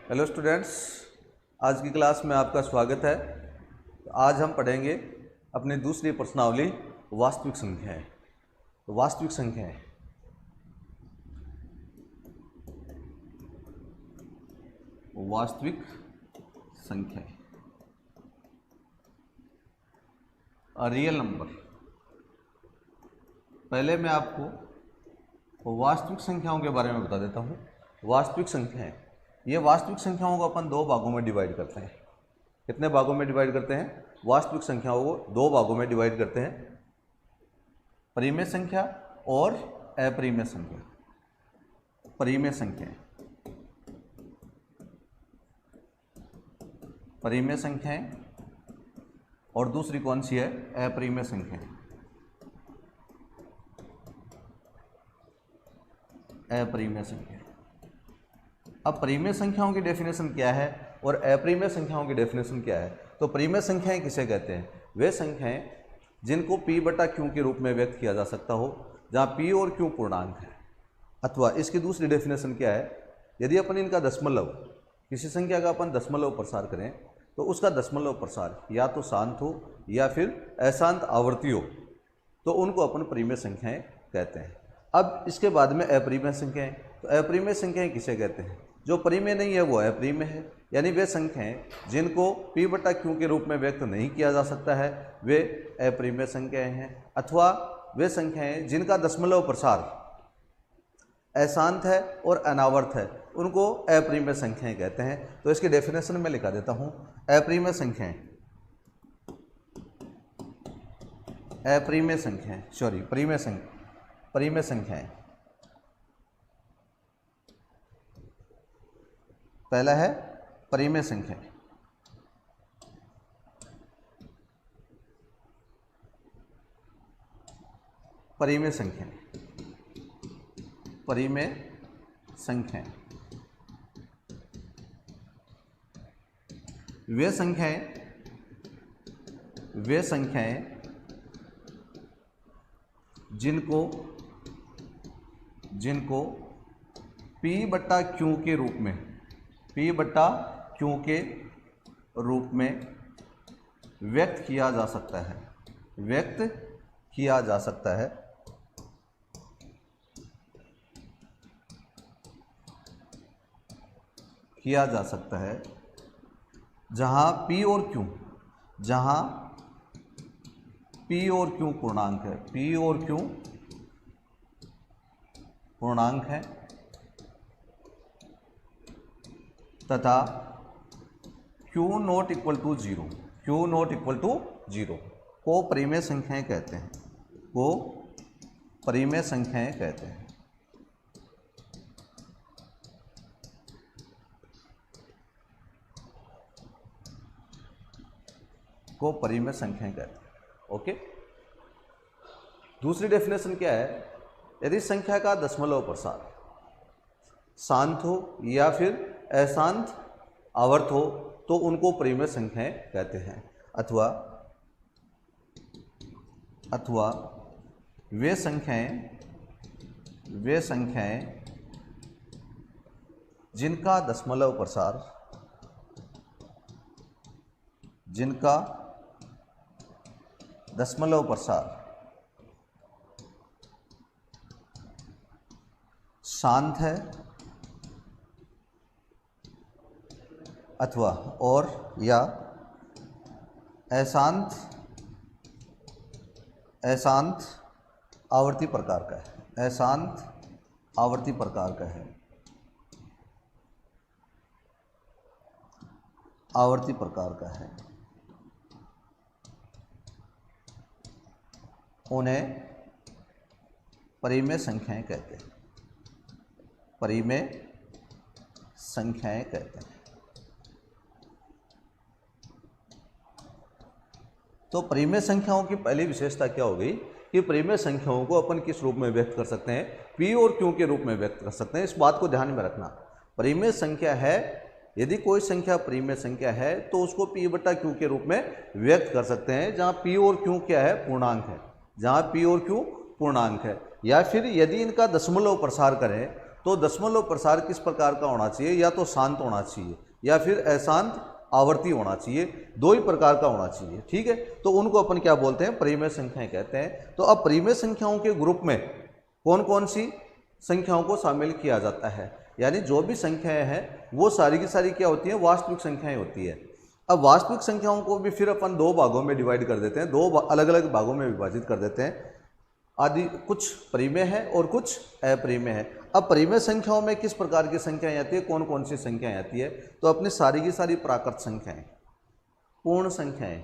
Hello students, आज की class में आपका स्वागत है। आज हम पढ़ेंगे अपनी दूसरी प्रश्नावली वास्तविक संख्याएं। वास्तविक संख्याएं वास्तविक संख्याएं रियल नंबर। पहले मैं आपको वास्तविक संख्याओं के बारे में बता देता हूँ। वास्तविक संख्याएं, ये वास्तविक संख्याओं को अपन दो भागों में डिवाइड करते हैं। कितने भागों में डिवाइड करते हैं? वास्तविक संख्याओं को दो भागों में डिवाइड करते हैं, परिमेय संख्या और अपरिमेय संख्या। परिमेय संख्याएं, परिमेय संख्याएं और दूसरी कौन सी है? अपरिमेय संख्याएं। अपरिमेय संख्या। अब परिमेय संख्याओं की डेफिनेशन क्या है और अपरिमेय संख्याओं की डेफिनेशन क्या है? तो परिमेय संख्याएं किसे कहते हैं? वे संख्याएं जिनको p बटा q के रूप में व्यक्त किया जा सकता हो, जहां p और q पूर्णांक है। अथवा इसकी दूसरी डेफिनेशन क्या है? यदि अपन इनका दशमलव, किसी संख्या का अपन दशमलव प्रसार करें तो उसका दशमलव प्रसार या तो शांत हो या फिर अशांत आवर्ती हो, तो उनको अपन परिमेय संख्याएं कहते हैं। अब इसके बाद में अपरिमेय संख्याएं। तो अपरिमेय संख्याएं किसे कहते हैं? जो परिमेय नहीं है वो अपरिमेय है, यानी वे संख्याएं जिनको p बटा q के रूप में व्यक्त नहीं किया जा सकता है, वे अपरिमेय संख्याएं हैं। अथवा वे संख्याएं जिनका दशमलव प्रसार अशांत है और अनावर्त है, उनको अपरिमेय संख्याएं कहते हैं। तो इसकी डेफिनेशन में लिखा देता हूं। अपरिमेय संख्याएं, अपरिमेय संख्याएं, सॉरी परिमेय संख्या, परिमेय संख्याएं। पहला है परिमेय संख्याएं। परिमेय संख्याएं, परिमेय संख्याएं वे संख्याएं जिनको p बटा q के रूप में, p बटा q के रूप में व्यक्त किया जा सकता है, व्यक्त किया जा सकता है। किया जा सकता है जहां p और q, जहां p और q पूर्णांक है, p और q पूर्णांक है तथा q not equal to zero, q not equal to zero को परिमेय संख्याएं कहते हैं, को परिमेय संख्याएं कहते हैं। को परिमेय संख्याएं कहते हैं। ओके। दूसरी डेफिनेशन क्या है? यदि संख्या का दशमलव प्रसार शांत हो या फिर अशांत आवर्त हो, तो उनको परिमेय संख्याएं कहते हैं। अथवा वे संख्याएं जिनका दशमलव प्रसार, जिनका दशमलव प्रसार शांत है अथवा और या अशांत आवर्ती प्रकार का है, अशांत आवर्ती प्रकार का है, आवर्ती प्रकार का है, उन्हें परिमेय संख्याएं कहते हैं। परिमेय संख्याएं कहते हैं। तो परिमेय संख्याओं की पहली विशेषता क्या हो गई कि परिमेय संख्याओं को अपन किस रूप में व्यक्त कर सकते हैं? p और q के रूप में व्यक्त कर सकते हैं। इस बात को ध्यान में रखना। परिमेय संख्या है, यदि कोई संख्या परिमेय संख्या है तो उसको p बटा q के रूप में व्यक्त कर सकते हैं, जहां p और q क्या है? पूर्णांक है, जहां p और q पूर्णांक है। या फिर यदि इनका दशमलव प्रसार करें तो दशमलव प्रसार किस प्रकार का होना चाहिए, या तो शांत होना चाहिए या फिर अशांत आवर्ती होना चाहिए, दो ही प्रकार का होना चाहिए। ठीक है, तो उनको अपन क्या बोलते हैं, परिमेय संख्याएं कहते हैं। तो अब परिमेय संख्याओं के ग्रुप में कौन कौन सी संख्याओं को शामिल किया जाता है, यानी जो भी संख्याएं हैं वो सारी की सारी क्या होती हैं, वास्तविक संख्याएं होती है। अब वास्तविक संख्याओं को भी फिर अपन दो भागों में डिवाइड कर देते हैं, दो अलग अलग भागों में विभाजित कर देते हैं। आदि कुछ परिमेय है और कुछ अपरिमेय है। अब परिमेय संख्याओं में किस प्रकार की संख्याएं आती है, कौन कौन सी संख्याएं आती है, तो अपनी सारी की सारी प्राकृत संख्याएं, पूर्ण संख्याएं,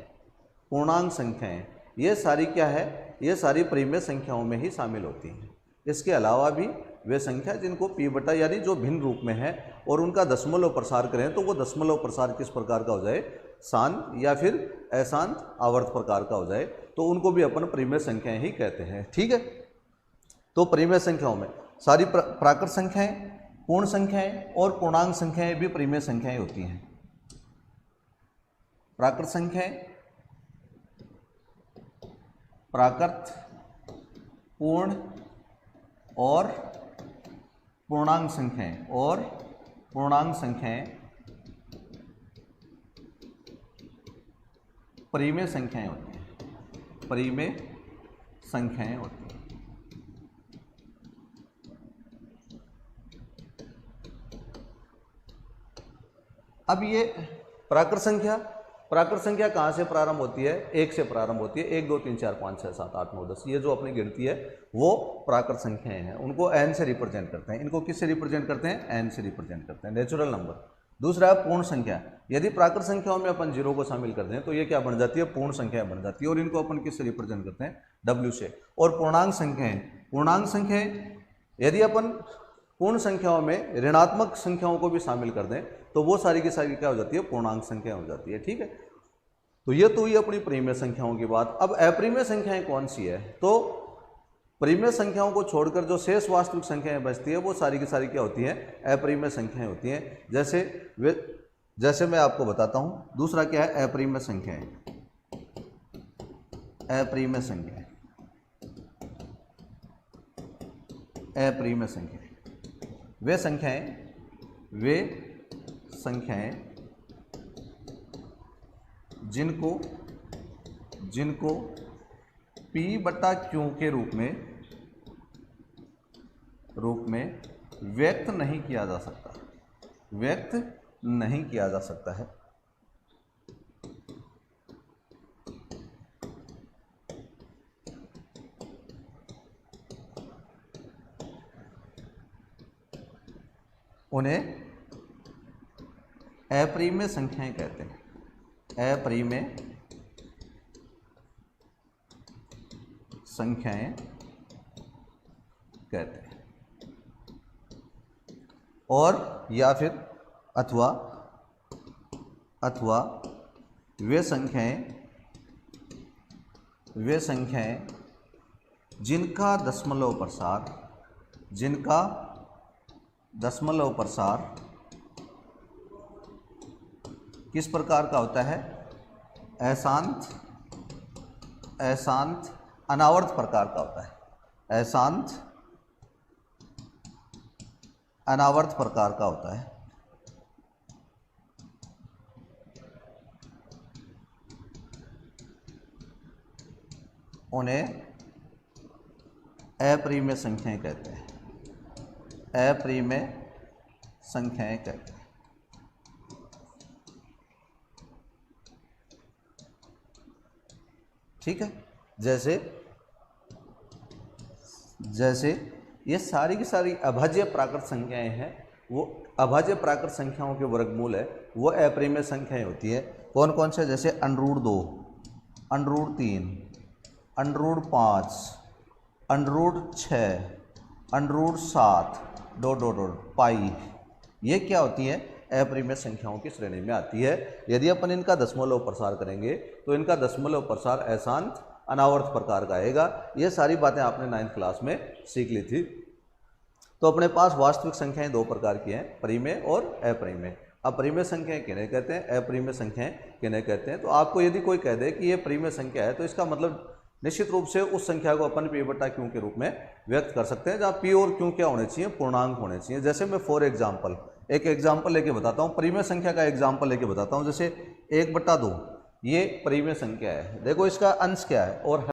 पूर्णांक संख्याएं, ये सारी क्या है, ये सारी परिमेय संख्याओं में ही शामिल होती हैं। इसके अलावा भी वे संख्या जिनको p बटा यानी जो भिन्न रूप में है और उनका दशमलव प्रसार करें तो वो दशमलव प्रसार किस प्रकार का हो जाए, शांत या फिर अशांत आवर्त प्रकार का हो जाए, तो उनको भी अपन परिमेय संख्याएं ही कहते हैं। ठीक है, तो परिमेय संख्याओं में सारी प्राकृत संख्याएं, पूर्ण संख्याएं और पूर्णांक संख्याएं भी परिमेय संख्याएं होती हैं। प्राकृत संख्याएं, प्राकृत, पूर्ण और पूर्णांक संख्याएं, और पूर्णांक संख्याएं परिमेय संख्याएं होती हैं, परिमेय संख्याएं होती हैं। अब ये प्राकृत संख्या कहाँ से प्रारंभ होती है, एक से प्रारंभ होती है, 1 2 3 4 5 6 7 8 9 10, ये जो अपनी गिनती है वो प्राकृत संख्याएं हैं, उनको n से रिप्रेजेंट करते हैं। इनको किससे रिप्रेजेंट करते हैं, n से रिप्रेजेंट करते हैं, नेचुरल नंबर। दूसरा है पूर्ण संख्या। यदि प्राकृत संख्याओं में अपन 0 को शामिल कर दें तो ये क्या बन जाती है, पूर्ण संख्या बन जाती है, और इनको अपन किससे रिप्रेजेंट करते हैं, w से। और पूर्णांक संख्याएं, यदि अपन पूर्ण संख्याओं में ऋणात्मक संख्याओं को भी शामिल कर दें तो वो सारी की सारी क्या हो जाती है, पूर्णांक संख्या हो जाती है। ठीक है, तो ये तो ये अपनी परिमेय संख्याओं की बात। अब अपरिमेय संख्याएं कौन सी है, तो परिमेय संख्याओं को छोड़कर जो शेष वास्तविक संख्याएं बचती है वो सारी की सारी क्या होती हैं, अपरिमेय संख्याएं होती हैं। जैसे मैं आपको बताता हूँ। दूसरा क्या है, अपरिमेय संख्याएं। अपरिमेय संख्याएं वे संख्याएं जिनको p बटा q के रूप में व्यक्त नहीं किया जा सकता है। उन्हें अपरिमेय संख्याएं कहते हैं, अपरिमेय संख्याएं कहते हैं। और या फिर अथवा वे संख्याएं जिनका दशमलव प्रसार किस प्रकार का होता है, अशांत अनावर्त प्रकार का होता है, अशांत अनावर्त प्रकार का होता है। उन्हें अपरिमेय संख्याएं कहते हैं, अपरिमेय संख्याएं कहते हैं। ठीक है, जैसे ये सारी की सारी अभाज्य प्राकृत संख्याएं हैं, वो अभाज्य प्राकृत संख्याओं के वर्गमूल है वो अपरिमेय संख्याएं होती है। कौन कौन से, जैसे √2, √3, √5, √6, √7, पाई, ये क्या होती है, अपरिमेय संख्याओं की श्रेणी में आती है। यदि अपन इनका दशमलव प्रसार करेंगे तो इनका दशमलव प्रसार अशांत अनावर्त प्रकार का आएगा। ये सारी बातें आपने 9th क्लास में सीख ली थी। तो अपने पास वास्तविक संख्याएं दो प्रकार की हैं, परिमेय और अपरिमेय। अब परिमेय संख्याएं किन्हें कहते हैं, अपरिमेय संख्याएं किन्हें कहते हैं। तो आपको यदि कोई कह दे कि ये परिमेय संख्या है तो इसका मतलब निश्चित रूप से उस संख्या को अपन p बटा q के रूप में व्यक्त कर सकते हैं, जहाँ p और q क्या होने चाहिए, पूर्णांक होने चाहिए। जैसे मैं फॉर एग्जाम्पल एक एग्जाम्पल लेके बताता हूँ, परिमेय संख्या का एग्जाम्पल लेके बताता हूँ। जैसे 1/2 ये परिमेय संख्या है, देखो इसका अंश क्या है और